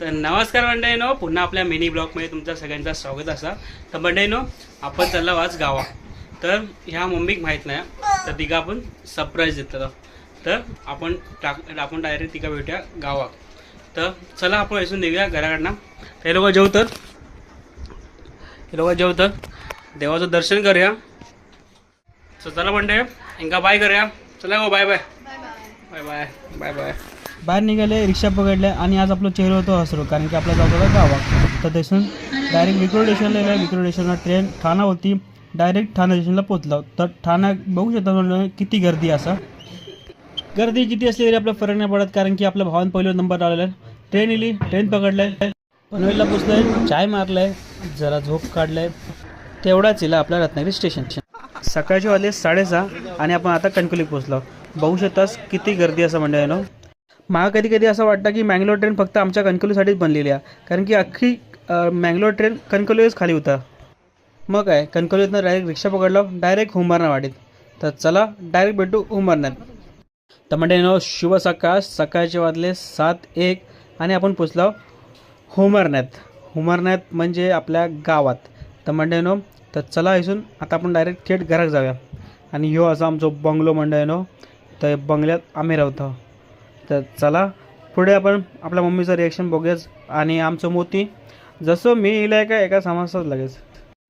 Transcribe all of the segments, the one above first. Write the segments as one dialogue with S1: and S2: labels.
S1: तर नमस्कार मंडळीनो, पुन्हा आपल्या मिनी ब्लॉगमध्ये तुमचं सगळ्यांचं स्वागत असा. तर मंडळीनो, आपण चाललो आज गावा. तर ह्या मम्मीक माहीत नाही, तर तिका आपण सरप्राईज देतलो. तर आपण डायरेक्ट तिका भेटूया गावा. तर चला आपण इथून निघूया घराकडनं. हे लोक जेवतात देवाचं दर्शन करूया. तर चला मंडळी, इंका बाय करूया. चला गो, bye bye bye bye bye bye. बाहेर निघाले, रिक्षा पकडले आणि आज आपलं चेहरा होतो हसरो, कारण की आपला जात होता गावात. तर तिथून डायरेक्ट विक्रोळ स्टेशनला गेला. विक्रोळ स्टेशनला ट्रेन ठाणा होती. डायरेक्ट ठाणा स्टेशनला पोचलो. तर ठाणा बघू शकता म्हणलं किती गर्दी असा. गर्दी किती असली तरी आपला फरक नाही पडत, कारण की आपल्या भावान पहिला नंबर आलेला आहे. ट्रेन इली, ट्रेन पकडलाय, पनवेलला पोचलाय, चाय मारलाय, जरा झोप काढलाय. तेवढाच इला आपल्या रत्नागिरी स्टेशन. सकाळचे वाजले 6:30 आणि आपण आता कणकवलीत पोचलो. बघू शकतास किती गर्दी असं म्हणजे ना. मला कधी कधी असं वाटतं की मँगलोर ट्रेन फक्त आमच्या कणकवलीसाठीच बनलेली आहे, कारण की अख्खी मँगलोर ट्रेन कणकवलीच खाली होता. मग काय, कणकवलीतनं डायरेक्ट रिक्षा पकडलो, डायरेक्ट हुंबारना वाडीत. तर चला डायरेक्ट भेटू हुंबारण्यात. तर म्हणजे ना, शुभ सकाळ. सकाळचे वाजले 7:01 आणि आपण पोचलो हुंबारण्यात. हुंबारण्यात म्हणजे आपल्या गावात. तर म्हणजे नो, तर चला इथून आता आपण डायरेक्ट थेट घरात जाऊया. आणि ह्यो असा आमचा बंगलो म्हणजे नो, तर बंगल्यात आम्ही राहतो. तर चला पुढे आपण आपल्या मम्मीचं रिॲक्शन बघूयाच. आणि आमचं मोती जसं मी इलाय का एका समाजात लगेच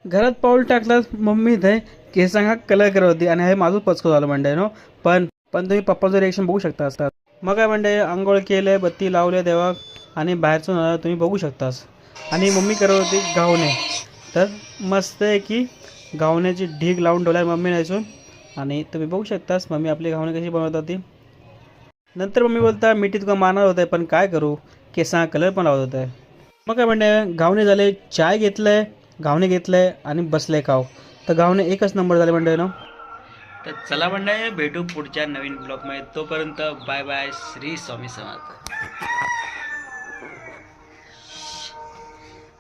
S1: घरात पाऊल टाकलं. मम्मी इथे केसांना कलर करत होती आणि हे माझं पचकं झालं म्हणजे नो. पण तुम्ही पप्पाचं रिॲक्शन बघू शकता असतात. मग काय म्हणजे आंघोळ केले, बत्ती लावले देवा आणि बाहेरचं तुम्ही बघू शकतास. आणि मम्मी करत होती गावणे. तर मस्त आहे की गावण्याची ढीग लावून ठेवल्या मम्मी नाहीसून. आणि तुम्ही बघू शकतास मम्मी आपली घावणे कशी बनवत होती. नंतर मम्मी बोलता मिठी तुका मारणार होत आहे, पण काय करू, केसांना कलर पण लावत होत आहे. मग काय म्हणजे घावणे झाले, चाय घेतलंय, घावणे घेतलंय आणि बसले खाव. तर घावणे एकच नंबर झाले म्हणजे ना. तर चला म्हणजे भेटू पुढच्या नवीन ब्लॉगमध्ये. तोपर्यंत बाय बाय. श्री स्वामी समर्थ.